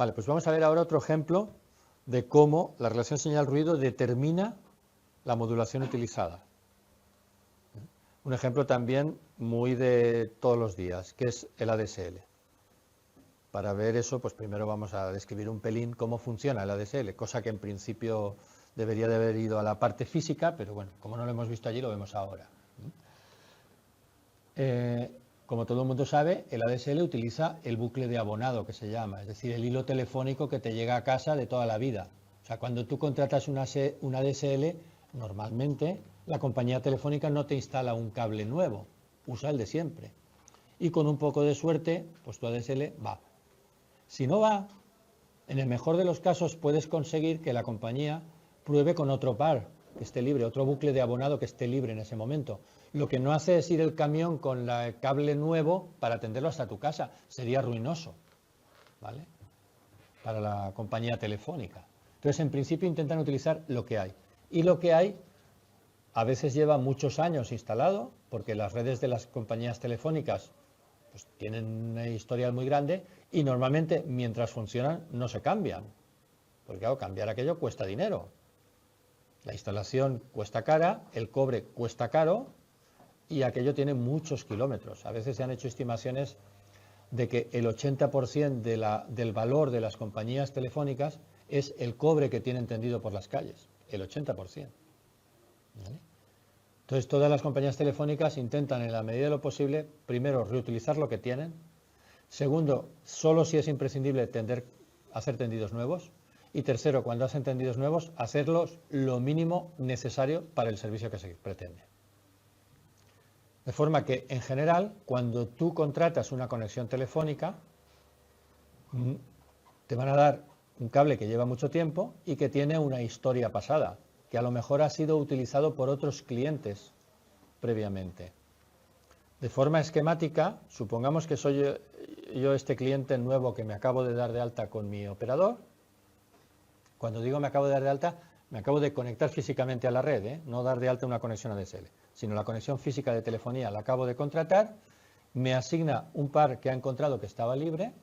Vale, pues vamos a ver ahora otro ejemplo de cómo la relación señal-ruido determina la modulación utilizada. Un ejemplo también muy de todos los días, que es el ADSL. Para ver eso, pues primero vamos a describir un pelín cómo funciona el ADSL, cosa que en principio debería de haber ido a la parte física, pero bueno, como no lo hemos visto allí, lo vemos ahora. Como todo el mundo sabe, el ADSL utiliza el bucle de abonado, que se llama, es decir, el hilo telefónico que te llega a casa de toda la vida. O sea, cuando tú contratas un ADSL, normalmente la compañía telefónica no te instala un cable nuevo, usa el de siempre. Y con un poco de suerte, pues tu ADSL va. Si no va, en el mejor de los casos puedes conseguir que la compañía pruebe con otro par que esté libre, otro bucle de abonado que esté libre en ese momento. Lo que no hace es ir el camión con el cable nuevo para atenderlo hasta tu casa. Sería ruinoso, ¿vale? Para la compañía telefónica. Entonces, en principio intentan utilizar lo que hay. Y lo que hay a veces lleva muchos años instalado, porque las redes de las compañías telefónicas pues tienen una historial muy grande y normalmente mientras funcionan no se cambian, porque claro, cambiar aquello cuesta dinero. La instalación cuesta cara, el cobre cuesta caro y aquello tiene muchos kilómetros. A veces se han hecho estimaciones de que el 80% del valor de las compañías telefónicas es el cobre que tienen tendido por las calles, el 80%. ¿Vale? Entonces todas las compañías telefónicas intentan en la medida de lo posible, primero, reutilizar lo que tienen, segundo, solo si es imprescindible hacer tendidos nuevos, y tercero, cuando hacen tendidos nuevos, hacerlos lo mínimo necesario para el servicio que se pretende. De forma que, en general, cuando tú contratas una conexión telefónica, te van a dar un cable que lleva mucho tiempo y que tiene una historia pasada, que a lo mejor ha sido utilizado por otros clientes previamente. De forma esquemática, supongamos que soy yo este cliente nuevo que me acabo de dar de alta con mi operador. Cuando digo me acabo de dar de alta, me acabo de conectar físicamente a la red, no dar de alta una conexión ADSL, sino la conexión física de telefonía la acabo de contratar, me asigna un par que ha encontrado que estaba libre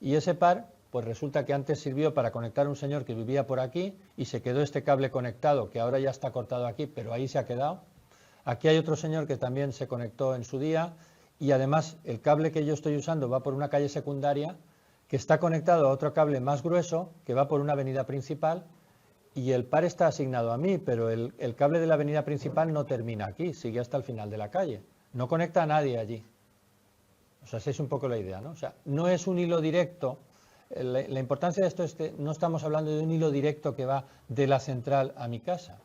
y ese par pues resulta que antes sirvió para conectar a un señor que vivía por aquí y se quedó este cable conectado que ahora ya está cortado aquí, pero ahí se ha quedado. Aquí hay otro señor que también se conectó en su día y además el cable que yo estoy usando va por una calle secundaria que está conectado a otro cable más grueso que va por una avenida principal y el par está asignado a mí, pero el cable de la avenida principal no termina aquí, sigue hasta el final de la calle. No conecta a nadie allí. O sea, esa es un poco la idea, ¿no? O sea, no es un hilo directo. La importancia de esto es que no estamos hablando de un hilo directo que va de la central a mi casa,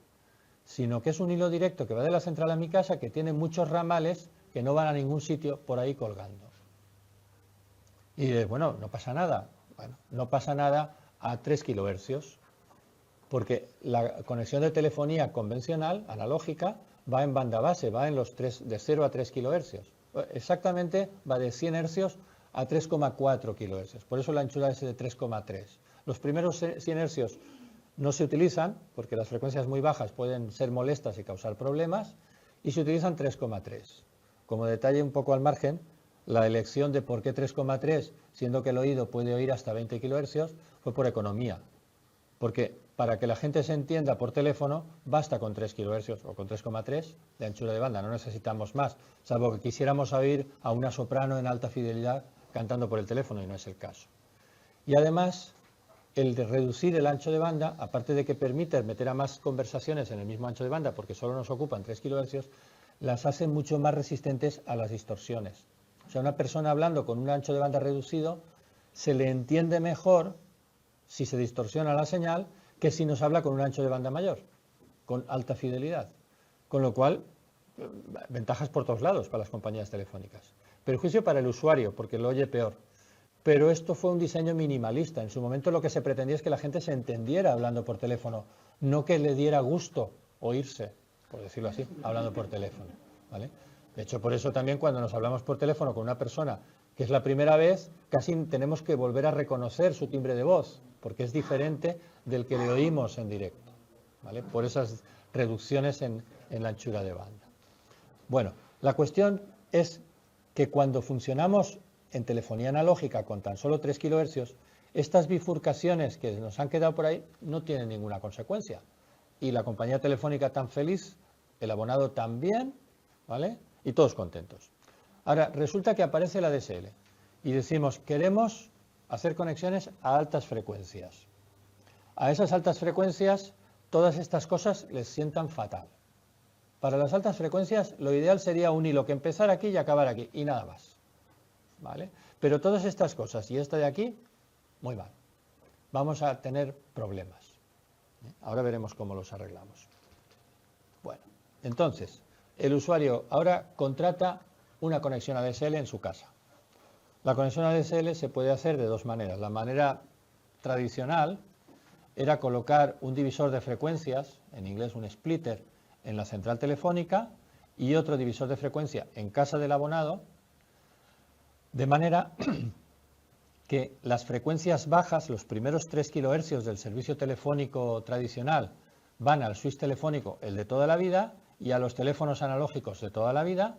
sino que es un hilo directo que va de la central a mi casa que tiene muchos ramales que no van a ningún sitio por ahí colgando. Y bueno, no pasa nada. Bueno, no pasa nada a 3 kilohercios, porque la conexión de telefonía convencional, analógica, va en banda base, va en los de 0 a 3 kilohercios. Exactamente va de 100 hercios a 3,4 kilohercios. Por eso la anchura es de 3,3. Los primeros 100 hercios no se utilizan porque las frecuencias muy bajas pueden ser molestas y causar problemas y se utilizan 3,3. Como detalle un poco al margen, la elección de por qué 3,3, siendo que el oído puede oír hasta 20 kilohercios, fue por economía. Porque para que la gente se entienda por teléfono, basta con 3 kilohercios o con 3,3 de anchura de banda, no necesitamos más, salvo que quisiéramos oír a una soprano en alta fidelidad cantando por el teléfono, y no es el caso. Y además, el de reducir el ancho de banda, aparte de que permite meter a más conversaciones en el mismo ancho de banda, porque solo nos ocupan 3 kilohercios, las hace mucho más resistentes a las distorsiones. O sea, una persona hablando con un ancho de banda reducido, se le entiende mejor si se distorsiona la señal que si nos habla con un ancho de banda mayor, con alta fidelidad. Con lo cual, ventajas por todos lados para las compañías telefónicas. Perjuicio para el usuario, porque lo oye peor. Pero esto fue un diseño minimalista. En su momento lo que se pretendía es que la gente se entendiera hablando por teléfono, no que le diera gusto oírse, por decirlo así, hablando por teléfono, ¿vale? De hecho, por eso también cuando nos hablamos por teléfono con una persona que es la primera vez, casi tenemos que volver a reconocer su timbre de voz, porque es diferente del que le oímos en directo, ¿vale? Por esas reducciones en la anchura de banda. Bueno, la cuestión es que cuando funcionamos en telefonía analógica con tan solo 3 kilohercios, estas bifurcaciones que nos han quedado por ahí no tienen ninguna consecuencia. Y la compañía telefónica tan feliz, el abonado también, ¿vale? Y todos contentos. Ahora, resulta que aparece la ADSL y decimos, queremos hacer conexiones a altas frecuencias. A esas altas frecuencias, todas estas cosas les sientan fatal. Para las altas frecuencias, lo ideal sería un hilo que empezar aquí y acabar aquí, y nada más, ¿vale? Pero todas estas cosas y esta de aquí, muy mal. Vamos a tener problemas. Ahora veremos cómo los arreglamos. Bueno, entonces, el usuario ahora contrata una conexión ADSL en su casa. La conexión ADSL se puede hacer de dos maneras. La manera tradicional era colocar un divisor de frecuencias, en inglés un splitter, en la central telefónica y otro divisor de frecuencia en casa del abonado, de manera que las frecuencias bajas, los primeros 3 kHz del servicio telefónico tradicional, van al switch telefónico, el de toda la vida, y a los teléfonos analógicos de toda la vida,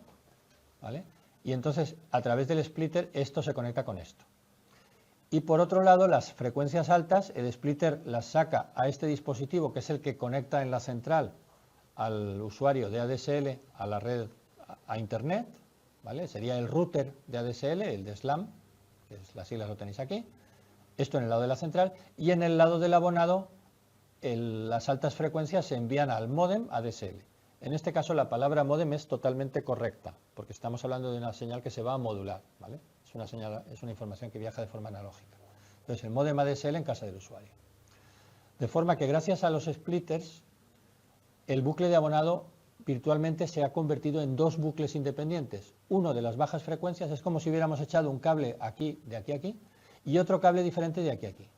¿vale? Y entonces, a través del splitter, esto se conecta con esto. Y por otro lado, las frecuencias altas, el splitter las saca a este dispositivo, que es el que conecta en la central al usuario de ADSL a la red, a Internet, ¿vale? Sería el router de ADSL, el de SLAM, que es, las siglas lo tenéis aquí. Esto en el lado de la central, y en el lado del abonado, las altas frecuencias se envían al módem ADSL. En este caso la palabra módem es totalmente correcta, porque estamos hablando de una señal que se va a modular, ¿vale? Es una señal, es una información que viaja de forma analógica. Entonces el módem ADSL en casa del usuario. De forma que gracias a los splitters, el bucle de abonado virtualmente se ha convertido en dos bucles independientes. Uno de las bajas frecuencias es como si hubiéramos echado un cable aquí, de aquí a aquí, y otro cable diferente de aquí a aquí,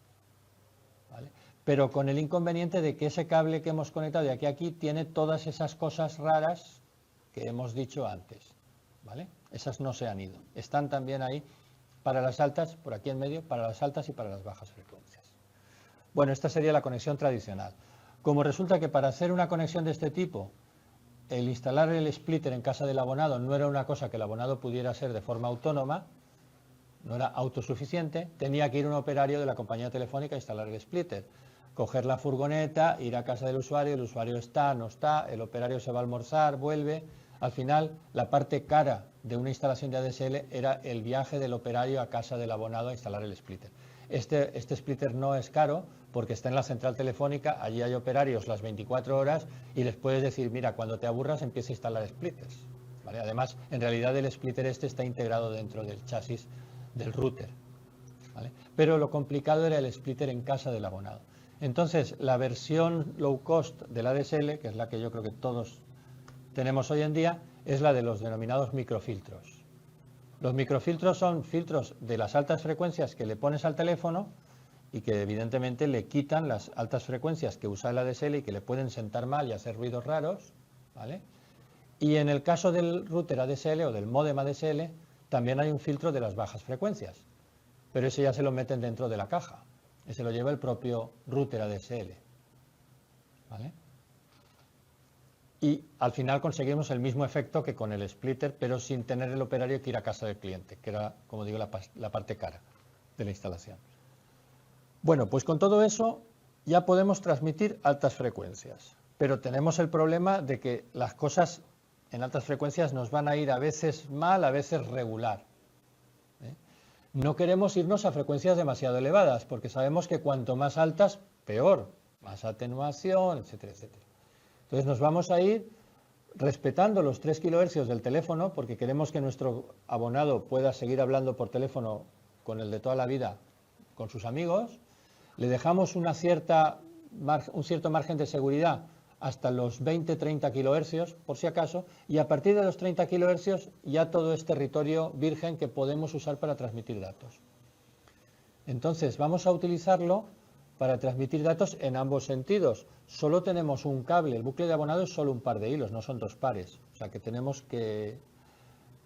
¿vale? Pero con el inconveniente de que ese cable que hemos conectado de aquí a aquí tiene todas esas cosas raras que hemos dicho antes, ¿vale? Esas no se han ido. Están también ahí para las altas, por aquí en medio, para las altas y para las bajas frecuencias. Bueno, esta sería la conexión tradicional. Como resulta que para hacer una conexión de este tipo, el instalar el splitter en casa del abonado no era una cosa que el abonado pudiera hacer de forma autónoma, no era autosuficiente, tenía que ir un operario de la compañía telefónica a instalar el splitter. Coger la furgoneta, ir a casa del usuario, el usuario está, no está, el operario se va a almorzar, vuelve. Al final, la parte cara de una instalación de ADSL era el viaje del operario a casa del abonado a instalar el splitter. Este splitter no es caro porque está en la central telefónica, allí hay operarios las 24 horas y les puedes decir, mira, cuando te aburras empieza a instalar splitters, ¿vale? Además, en realidad el splitter este está integrado dentro del chasis del router, ¿vale? Pero lo complicado era el splitter en casa del abonado. Entonces, la versión low cost del ADSL, que es la que yo creo que todos tenemos hoy en día, es la de los denominados microfiltros. Los microfiltros son filtros de las altas frecuencias que le pones al teléfono y que evidentemente le quitan las altas frecuencias que usa el ADSL y que le pueden sentar mal y hacer ruidos raros, ¿vale? Y en el caso del router ADSL o del módem ADSL, también hay un filtro de las bajas frecuencias, pero ese ya se lo meten dentro de la caja. Ese lo lleva el propio router ADSL, ¿vale? Y al final conseguimos el mismo efecto que con el splitter, pero sin tener el operario que ir a casa del cliente, que era, como digo, la parte cara de la instalación. Bueno, pues con todo eso ya podemos transmitir altas frecuencias, pero tenemos el problema de que las cosas en altas frecuencias nos van a ir a veces mal, a veces regular. No queremos irnos a frecuencias demasiado elevadas, porque sabemos que cuanto más altas, peor, más atenuación, etcétera, etcétera. Entonces nos vamos a ir respetando los 3 kHz del teléfono, porque queremos que nuestro abonado pueda seguir hablando por teléfono con el de toda la vida, con sus amigos. Le dejamos un cierto margen de seguridad hasta los 20-30 kHz, por si acaso, y a partir de los 30 kHz ya todo es territorio virgen que podemos usar para transmitir datos. Entonces vamos a utilizarlo para transmitir datos en ambos sentidos. Solo tenemos un cable, el bucle de abonado es solo un par de hilos, no son dos pares. O sea que tenemos que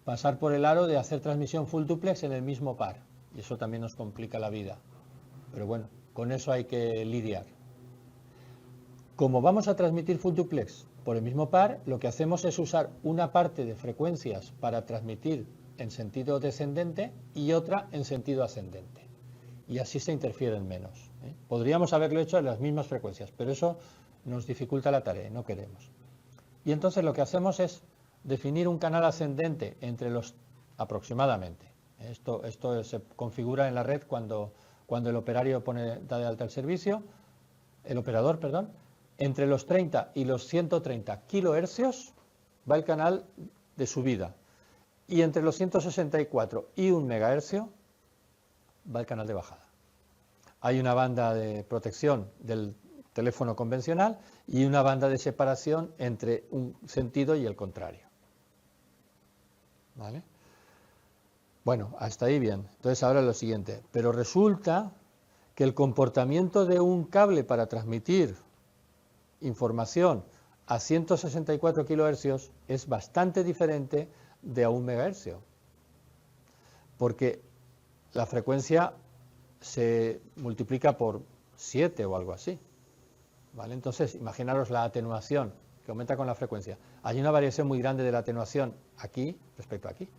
pasar por el aro de hacer transmisión full duplex en el mismo par. Y eso también nos complica la vida. Pero bueno, con eso hay que lidiar. Como vamos a transmitir full duplex por el mismo par, lo que hacemos es usar una parte de frecuencias para transmitir en sentido descendente y otra en sentido ascendente. y así se interfieren menos. Podríamos haberlo hecho en las mismas frecuencias, pero eso nos dificulta la tarea, no queremos. Y entonces lo que hacemos es definir un canal ascendente entre los aproximadamente. Esto se configura en la red cuando el operario da de alta el servicio, el operador, perdón, entre los 30 y los 130 kilohercios va el canal de subida y entre los 164 y 1 megahercio va el canal de bajada. Hay una banda de protección del teléfono convencional y una banda de separación entre un sentido y el contrario. ¿Vale? Bueno, hasta ahí bien. Entonces ahora lo siguiente. Pero resulta que el comportamiento de un cable para transmitir información a 164 kHz es bastante diferente de a 1 MHz. Porque la frecuencia se multiplica por 7 o algo así. ¿Vale? Entonces, imaginaros la atenuación que aumenta con la frecuencia. Hay una variación muy grande de la atenuación aquí respecto a aquí.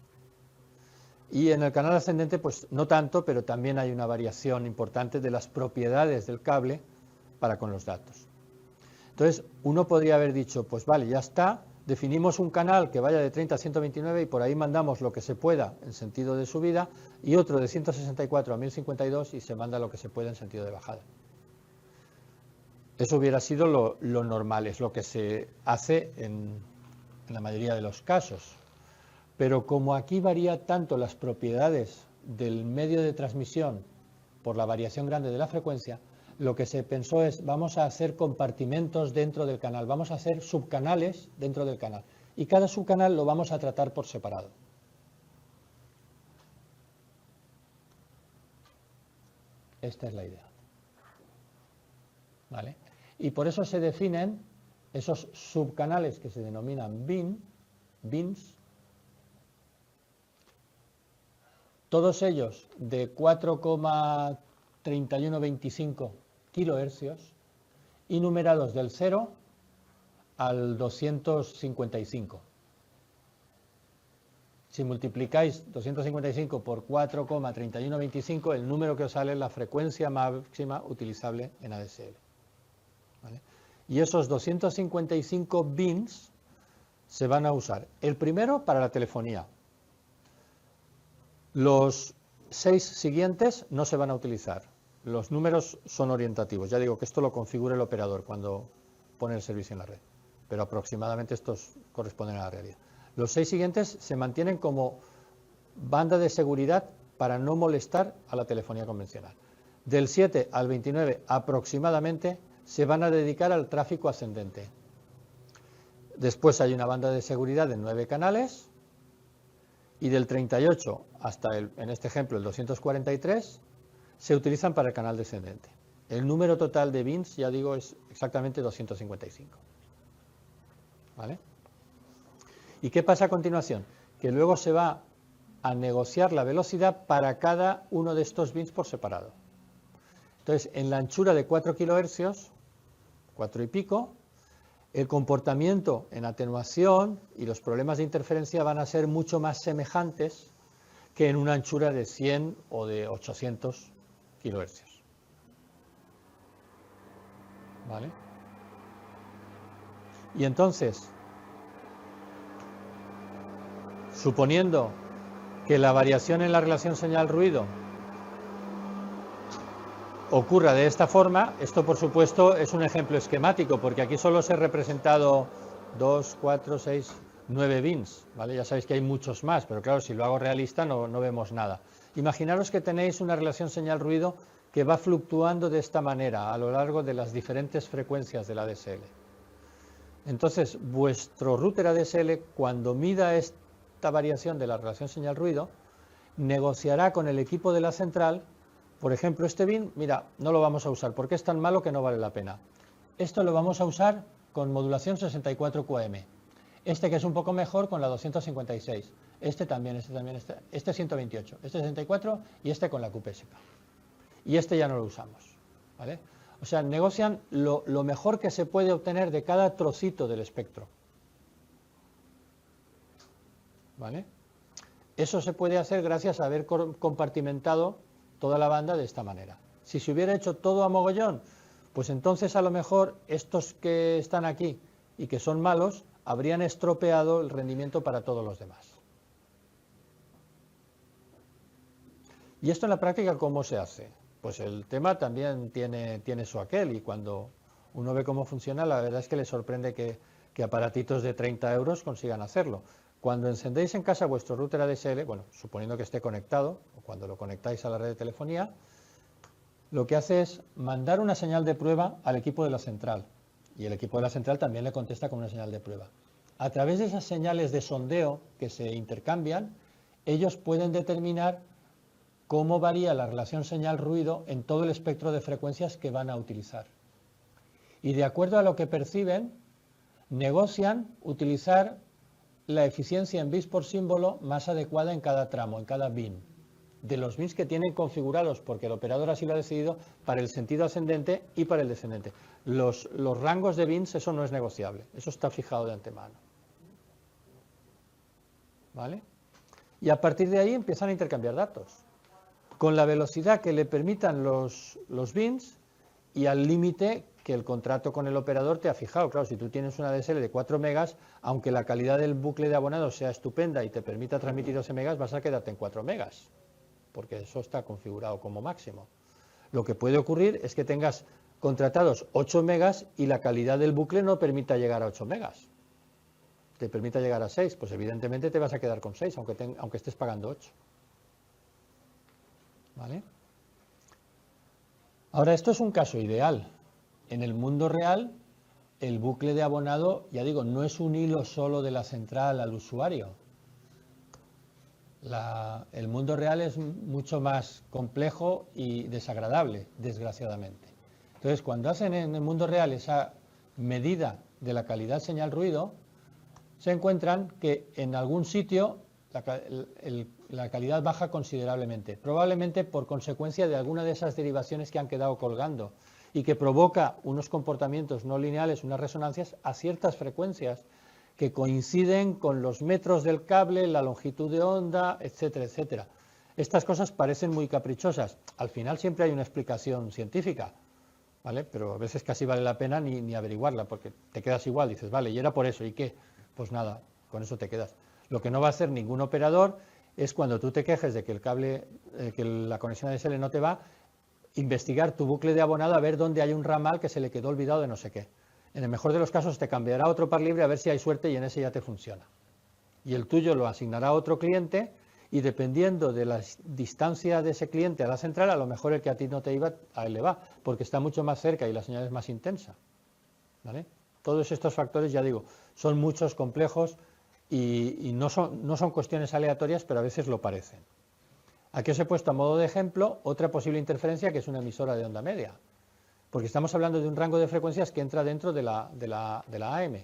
Y en el canal ascendente, pues no tanto, pero también hay una variación importante de las propiedades del cable para con los datos. Entonces, uno podría haber dicho, pues vale, ya está, definimos un canal que vaya de 30 a 129 y por ahí mandamos lo que se pueda en sentido de subida y otro de 164 a 1052 y se manda lo que se pueda en sentido de bajada. Eso hubiera sido lo normal, es lo que se hace en la mayoría de los casos. Pero como aquí varía tanto las propiedades del medio de transmisión por la variación grande de la frecuencia, lo que se pensó es, vamos a hacer compartimentos dentro del canal, vamos a hacer subcanales dentro del canal. Y cada subcanal lo vamos a tratar por separado. Esta es la idea. ¿Vale? Y por eso se definen esos subcanales que se denominan bins, todos ellos de 4,3125 kilohercios y numerados del 0 al 255. Si multiplicáis 255 por 4,3125, el número que os sale es la frecuencia máxima utilizable en ADSL. ¿Vale? Y esos 255 bins se van a usar. El primero para la telefonía. Los 6 siguientes no se van a utilizar. Los números son orientativos. Ya digo que esto lo configura el operador cuando pone el servicio en la red. Pero aproximadamente estos corresponden a la realidad. Los 6 siguientes se mantienen como banda de seguridad para no molestar a la telefonía convencional. Del 7 al 29 aproximadamente se van a dedicar al tráfico ascendente. Después hay una banda de seguridad de 9 canales y del 38 hasta, en este ejemplo, el 243 se utilizan para el canal descendente. El número total de bins, ya digo, es exactamente 255. ¿Vale? ¿Y qué pasa a continuación? Que luego se va a negociar la velocidad para cada uno de estos bins por separado. Entonces, en la anchura de 4 kHz, 4 y pico, el comportamiento en atenuación y los problemas de interferencia van a ser mucho más semejantes que en una anchura de 100 o de 800 kHz. ¿Vale? Y entonces, suponiendo que la variación en la relación señal-ruido ocurra de esta forma, esto por supuesto es un ejemplo esquemático, porque aquí solo os he representado 2, 4, 6, 9 bins, ¿vale? Ya sabéis que hay muchos más, pero claro, si lo hago realista no vemos nada. Imaginaros que tenéis una relación señal-ruido que va fluctuando de esta manera a lo largo de las diferentes frecuencias de la ADSL. Entonces, vuestro router ADSL, cuando mida esta variación de la relación señal-ruido, negociará con el equipo de la central. Por ejemplo, este bin, mira, no lo vamos a usar porque es tan malo que no vale la pena. Esto lo vamos a usar con modulación 64 QAM. Este que es un poco mejor con la 256. Este 128, este 64 y este con la QPSK. Y este ya no lo usamos. ¿Vale? O sea, negocian lo mejor que se puede obtener de cada trocito del espectro. ¿Vale? Eso se puede hacer gracias a haber compartimentado toda la banda de esta manera. Si se hubiera hecho todo a mogollón, pues entonces a lo mejor estos que están aquí y que son malos habrían estropeado el rendimiento para todos los demás. ¿Y esto en la práctica cómo se hace? Pues el tema también tiene su aquel, y cuando uno ve cómo funciona, la verdad es que le sorprende que aparatitos de 30 euros consigan hacerlo. Cuando encendéis en casa vuestro router ADSL, bueno, suponiendo que esté conectado, o cuando lo conectáis a la red de telefonía, lo que hace es mandar una señal de prueba al equipo de la central, y el equipo de la central también le contesta con una señal de prueba. A través de esas señales de sondeo que se intercambian, ellos pueden determinar cómo varía la relación señal-ruido en todo el espectro de frecuencias que van a utilizar. Y de acuerdo a lo que perciben, negocian utilizar la eficiencia en bits por símbolo más adecuada en cada tramo, en cada bin, de los bits que tienen configurados, porque el operador así lo ha decidido, para el sentido ascendente y para el descendente. Los rangos de bits, eso no es negociable, eso está fijado de antemano. ¿Vale? Y a partir de ahí empiezan a intercambiar datos, con la velocidad que le permitan los bits y al límite que el contrato con el operador te ha fijado. Claro, si tú tienes una ADSL de 4 megas, aunque la calidad del bucle de abonado sea estupenda y te permita transmitir 12 megas, vas a quedarte en 4 megas, porque eso está configurado como máximo. Lo que puede ocurrir es que tengas contratados 8 megas y la calidad del bucle no permita llegar a 8 megas. Te permita llegar a 6, pues evidentemente te vas a quedar con 6, aunque estés pagando 8. ¿Vale? Ahora, esto es un caso ideal. En el mundo real, el bucle de abonado, ya digo, no es un hilo solo de la central al usuario. El mundo real es mucho más complejo y desagradable, desgraciadamente. Entonces, cuando hacen en el mundo real esa medida de la calidad señal-ruido, se encuentran que en algún sitio la calidad baja considerablemente, probablemente por consecuencia de alguna de esas derivaciones que han quedado colgando y que provoca unos comportamientos no lineales, unas resonancias a ciertas frecuencias que coinciden con los metros del cable, la longitud de onda, etcétera, etcétera. Estas cosas parecen muy caprichosas. Al final siempre hay una explicación científica, ¿vale? Pero a veces casi vale la pena ni averiguarla, porque te quedas igual, dices, vale, y era por eso, ¿y qué? Pues nada, con eso te quedas. Lo que no va a hacer ningún operador es cuando tú te quejes de que el cable, que la conexión ADSL no te va, investigar tu bucle de abonado a ver dónde hay un ramal que se le quedó olvidado de no sé qué. En el mejor de los casos te cambiará a otro par libre a ver si hay suerte y en ese ya te funciona. Y el tuyo lo asignará a otro cliente y dependiendo de la distancia de ese cliente a la central, a lo mejor el que a ti no te iba, a él le va, porque está mucho más cerca y la señal es más intensa. ¿Vale? Todos estos factores, ya digo, son muchos, complejos y no son cuestiones aleatorias, pero a veces lo parecen. Aquí os he puesto a modo de ejemplo otra posible interferencia que es una emisora de onda media, porque estamos hablando de un rango de frecuencias que entra dentro de la AM.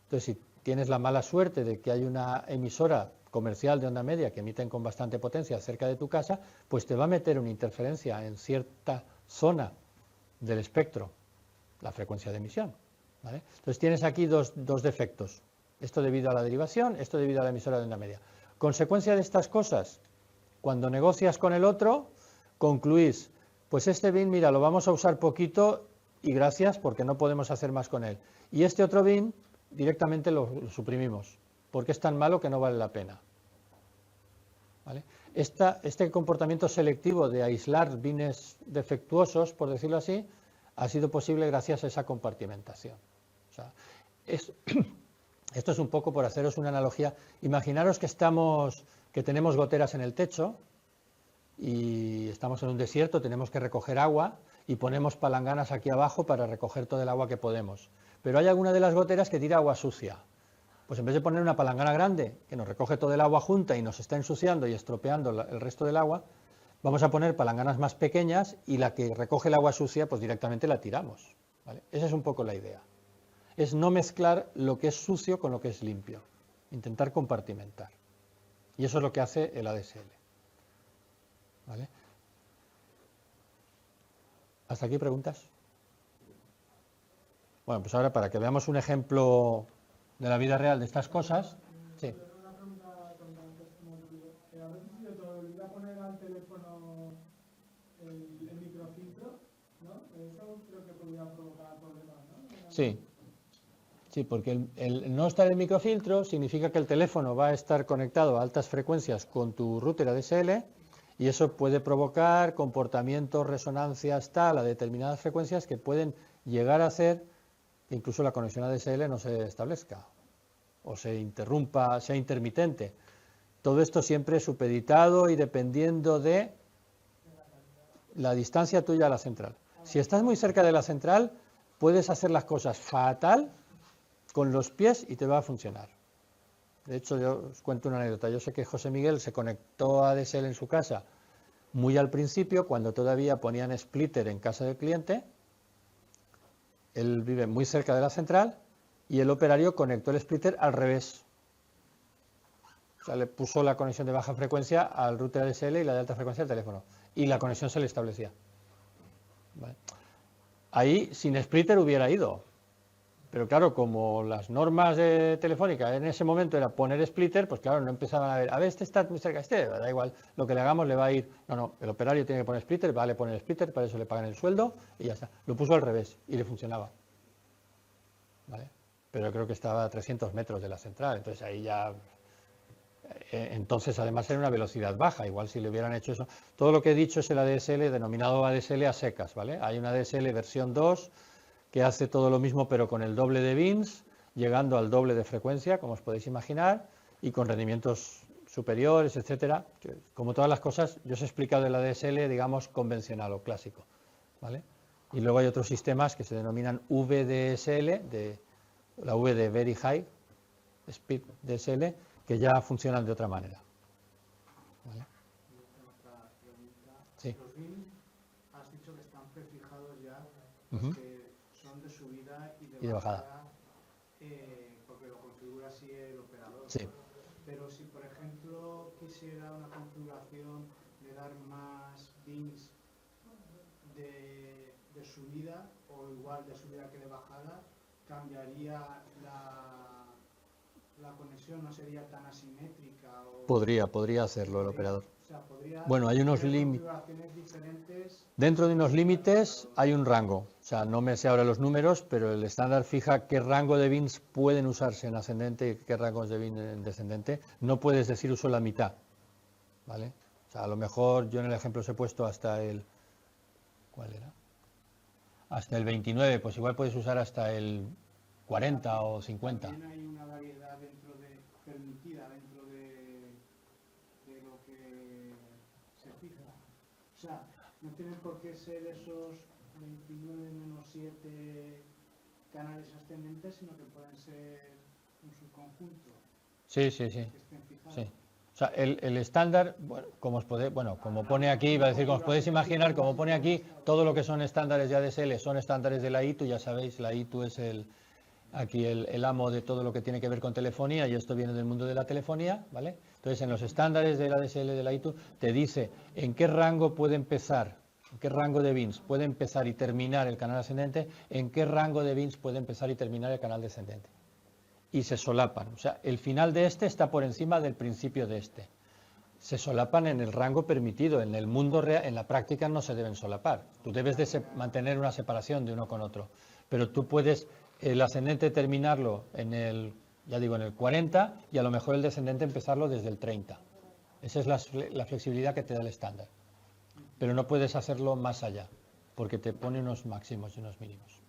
Entonces, si tienes la mala suerte de que hay una emisora comercial de onda media que emiten con bastante potencia cerca de tu casa, pues te va a meter una interferencia en cierta zona del espectro, la frecuencia de emisión. ¿Vale? Entonces tienes aquí dos defectos, esto debido a la derivación, esto debido a la emisora de onda media. Consecuencia de estas cosas, cuando negocias con el otro, concluís, pues este bin, mira, lo vamos a usar poquito y gracias porque no podemos hacer más con él. Y este otro bin directamente lo suprimimos, porque es tan malo que no vale la pena. ¿Vale? Este comportamiento selectivo de aislar bines defectuosos, por decirlo así, ha sido posible gracias a esa compartimentación. O sea, esto es un poco por haceros una analogía. Imaginaros que tenemos goteras en el techo y estamos en un desierto, tenemos que recoger agua y ponemos palanganas aquí abajo para recoger todo el agua que podemos. Pero hay alguna de las goteras que tira agua sucia. Pues en vez de poner una palangana grande que nos recoge todo el agua junta y nos está ensuciando y estropeando el resto del agua, vamos a poner palanganas más pequeñas y la que recoge el agua sucia pues directamente la tiramos. ¿Vale? Esa es un poco la idea. Es no mezclar lo que es sucio con lo que es limpio. Intentar compartimentar. Y eso es lo que hace el ADSL. ¿Vale? ¿Hasta aquí preguntas? Bueno, pues ahora para que veamos un ejemplo de la vida real de estas cosas. Sí. Una pregunta tonta antes, a ver si se te olvida poner al teléfono Sí, sí, porque el no estar en microfiltro significa que el teléfono va a estar conectado a altas frecuencias con tu router ADSL y eso puede provocar comportamientos, resonancias tal a determinadas frecuencias que pueden llegar a hacer que incluso la conexión ADSL no se establezca o se interrumpa, sea intermitente. Todo esto siempre supeditado y dependiendo de la distancia tuya a la central. Si estás muy cerca de la central, puedes hacer las cosas fatal con los pies y te va a funcionar. De hecho, yo os cuento una anécdota. Yo sé que José Miguel se conectó a ADSL en su casa muy al principio, cuando todavía ponían splitter en casa del cliente. Él vive muy cerca de la central y el operario conectó el splitter al revés. O sea, le puso la conexión de baja frecuencia al router ADSL y la de alta frecuencia al teléfono. Y la conexión se le establecía. ¿Vale? Ahí sin splitter hubiera ido. Pero claro, como las normas de Telefónica en ese momento era poner splitter, pues claro, no empezaban a ver, este está muy cerca, da igual, lo que le hagamos le va a ir, no, el operario tiene que poner splitter, vale poner splitter, para eso le pagan el sueldo y ya está. Lo puso al revés y le funcionaba. ¿Vale? Pero creo que estaba a 300 metros de la central, entonces ahí ya... Entonces, además, era una velocidad baja, igual si le hubieran hecho eso. Todo lo que he dicho es el ADSL, denominado ADSL a secas, ¿vale? Hay una ADSL versión 2 que hace todo lo mismo, pero con el doble de bins, llegando al doble de frecuencia, como os podéis imaginar, y con rendimientos superiores, etcétera. Como todas las cosas, yo os he explicado el ADSL, digamos, convencional o clásico, ¿vale? Y luego hay otros sistemas que se denominan VDSL, la V de Very High Speed DSL, que ya funcionan de otra manera. ¿Vale? Sí. Los BIM has dicho que están prefijados ya, que son de subida y de bajada, porque lo configura así el operador. Sí. Pero si, por ejemplo, quisiera una configuración de dar más BIMs de subida o igual de subida que de bajada, cambiaría la conexión, no sería tan asimétrica. Podría hacerlo el operador. O sea, bueno, hay unos límites. Dentro de unos límites hay un rango. O sea, no me sé ahora los números, pero el estándar fija qué rango de bins pueden usarse en ascendente y qué rangos de bins en descendente. No puedes decir uso la mitad. ¿Vale? O sea, a lo mejor yo en el ejemplo os he puesto hasta el... ¿Cuál era? Hasta el 29, pues igual puedes usar hasta el 40 o 50. También hay una variedad permitida dentro de lo que se fija. O sea, no tienen por qué ser esos 29 menos 7 canales ascendentes, sino que pueden ser un subconjunto. Sí. O sea, el estándar, como pone aquí, iba a decir, como os podéis imaginar, como pone aquí, todo lo que son estándares de ADSL son estándares de la ITU, ya sabéis, la ITU es aquí el amo de todo lo que tiene que ver con telefonía y esto viene del mundo de la telefonía, ¿vale? Entonces, en los estándares del ADSL de la ITU te dice en qué rango puede empezar, en qué rango de bins puede empezar y terminar el canal ascendente, en qué rango de bins puede empezar y terminar el canal descendente. Y se solapan, o sea, el final de este está por encima del principio de este. Se solapan en el rango permitido, en el mundo real, en la práctica no se deben solapar. Tú debes de mantener una separación de uno con otro, pero tú puedes el ascendente terminarlo en el 40 y a lo mejor el descendente empezarlo desde el 30. Esa es la flexibilidad que te da el estándar. Pero no puedes hacerlo más allá, porque te pone unos máximos y unos mínimos.